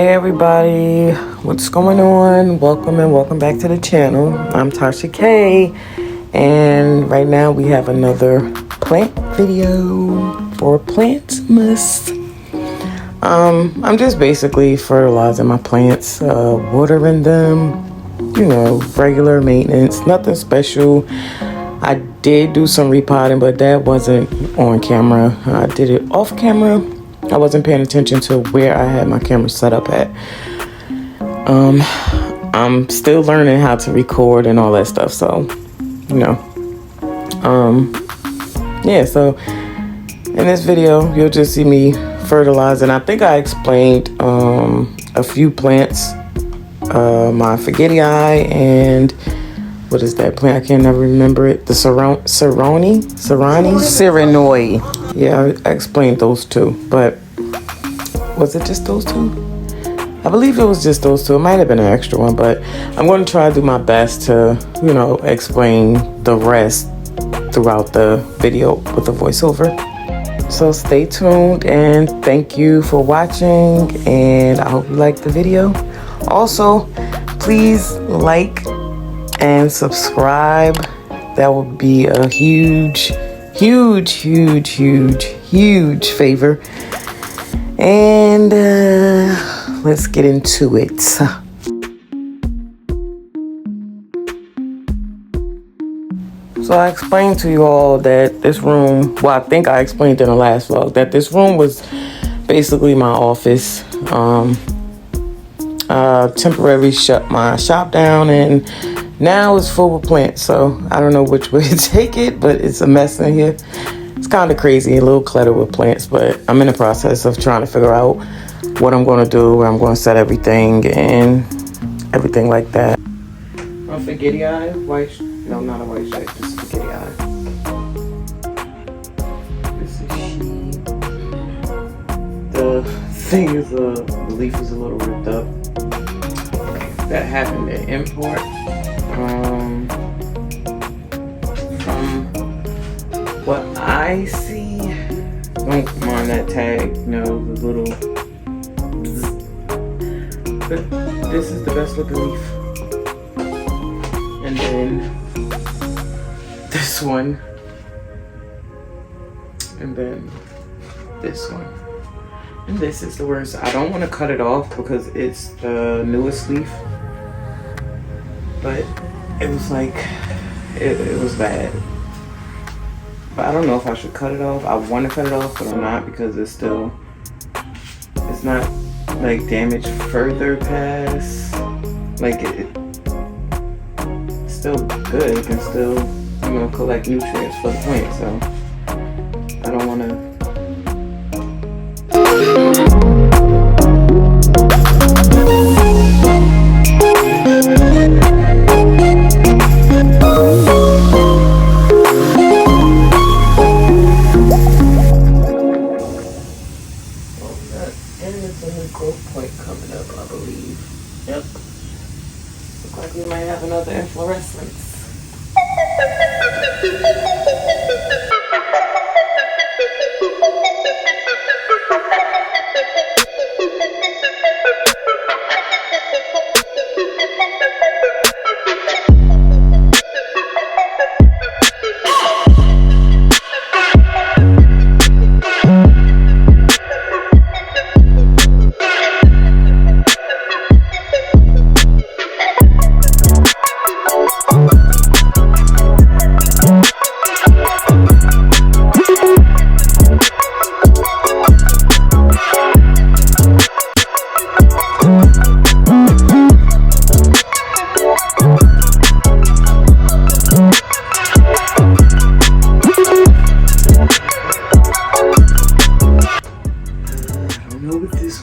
Hey everybody, what's going on? Welcome and welcome back to the channel. I'm Tosha K, and right now we have another plant video for Plantmas. I'm just basically fertilizing my plants, watering them, you know, regular maintenance, nothing special. I did do some repotting, but that wasn't on camera. I did it off camera. I wasn't paying attention to where I had my camera set up at. I'm still learning how to record and all that stuff, so you know. Yeah, so in this video you'll just see me fertilizing. I think I explained a few plants, my HeYyYyy and what is that plant? I can't never remember it. The Serrani? Yeah, I explained those two, but was it just those two? I believe it was just those two. It might have been an extra one, but I'm going to try to do my best to, you know, explain the rest throughout the video with the voiceover. So stay tuned and thank you for watching, and I hope you liked the video. Also, please like and subscribe. That would be a huge favor. And let's get into it. So I explained to you all that this room, well, I think I explained in the last vlog that this room was basically my office. Temporarily shut my shop down, and now it's full of plants, so I don't know which way to take it, but it's a mess in here. It's kind of crazy, a little cluttered with plants, but I'm in the process of trying to figure out what I'm going to do, where I'm going to set everything, and everything like that. HeYyYyy, no, not a white stripe, this is HeYyYyy. This is she. The thing is, the leaf is a little ripped up. That happened to import. From what I see, don't mind that tag, you know, the little bzz. But this is the best looking leaf. And then this one, and then this one, and this is the worst. I don't want to cut it off because it's the newest leaf, but it was like it was bad. But I don't know if I should cut it off. I want to cut it off, but I'm not, because it's not like damaged further past, like it's still good. It can still, you know, collect nutrients for the plant, so I don't want to. We might have another inflorescence.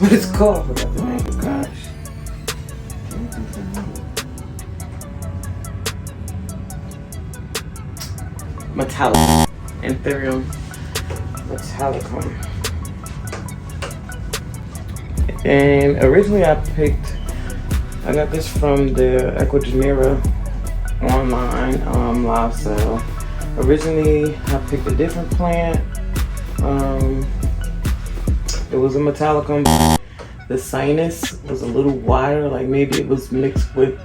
What it's called, I forgot the name, gosh. Metallic. Anthurium metallicum. And originally I got this from the Ecuagenera online live sale. Originally I picked a different plant. It was a metallicum. the sinus was a little wider. Like maybe it was mixed with,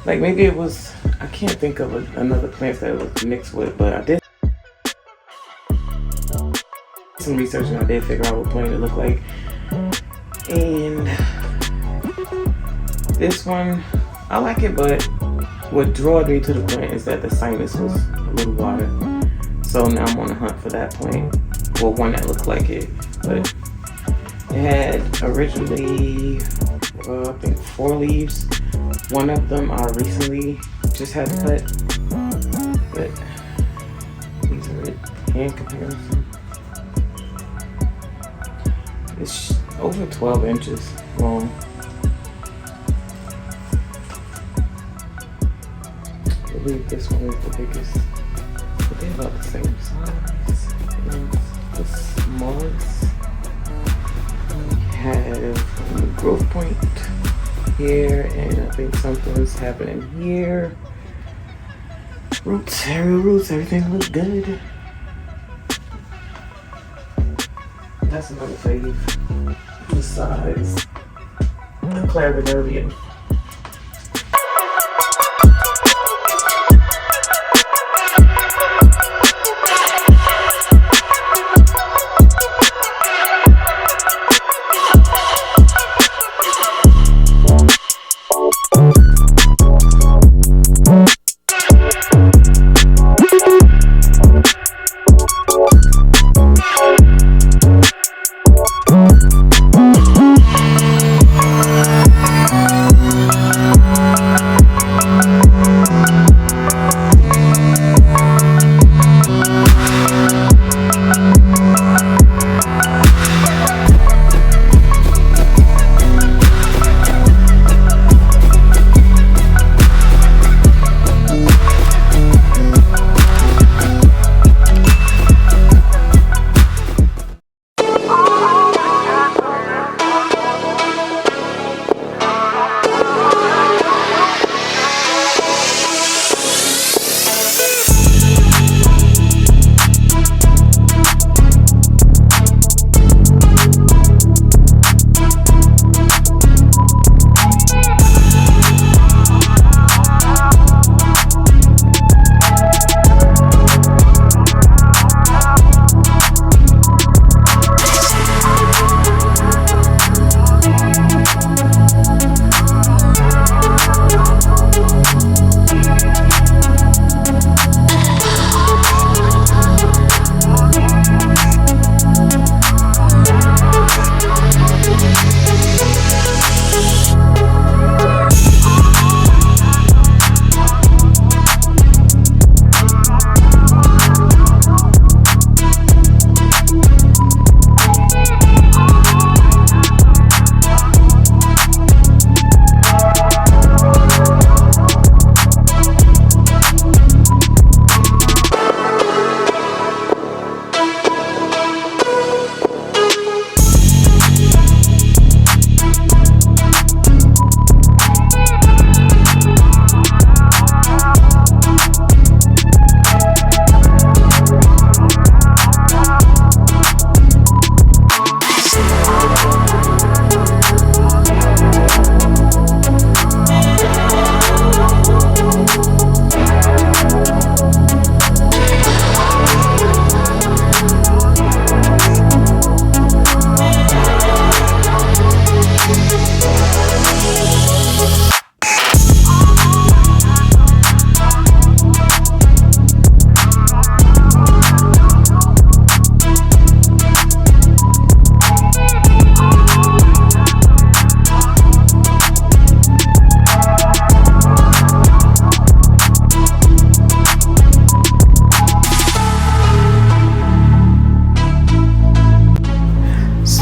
like maybe it was, I can't think of another plant that it was mixed with, but I did some research and I did figure out what plant it looked like. And this one, I like it, but what drew me to the plant is that the sinus was a little wider. So now I'm on the hunt for that plant, or one that looked like it. But it had originally, I think 4 leaves. One of them I recently just had cut, but these are it in comparison. It's over 12 inches long. I believe this one is the biggest, but they're about the same size. And the smallest have a growth point here, and I think something's happening here. Roots, aerial roots, everything looks good. That's another fave. Besides the clarividarian.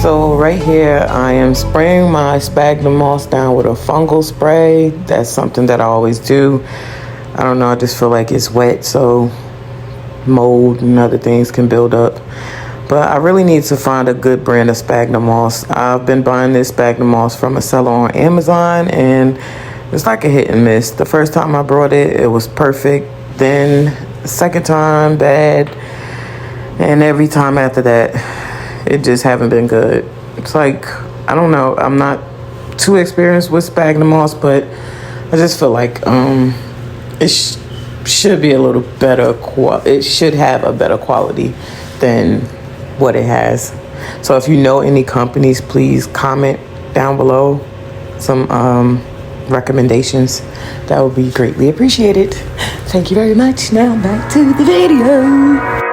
So right here, I am spraying my sphagnum moss down with a fungal spray. That's something that I always do. I don't know, I just feel like it's wet, so mold and other things can build up. But I really need to find a good brand of sphagnum moss. I've been buying this sphagnum moss from a seller on Amazon, and it's like a hit and miss. The first time I brought it, it was perfect. Then the second time, bad. And every time after that, it just haven't been good. It's like, I don't know, I'm not too experienced with sphagnum moss, but I just feel like it should be a little better. It should have a better quality than what it has. So if you know any companies, please comment down below some recommendations. That would be greatly appreciated. Thank you very much. Now back to the video.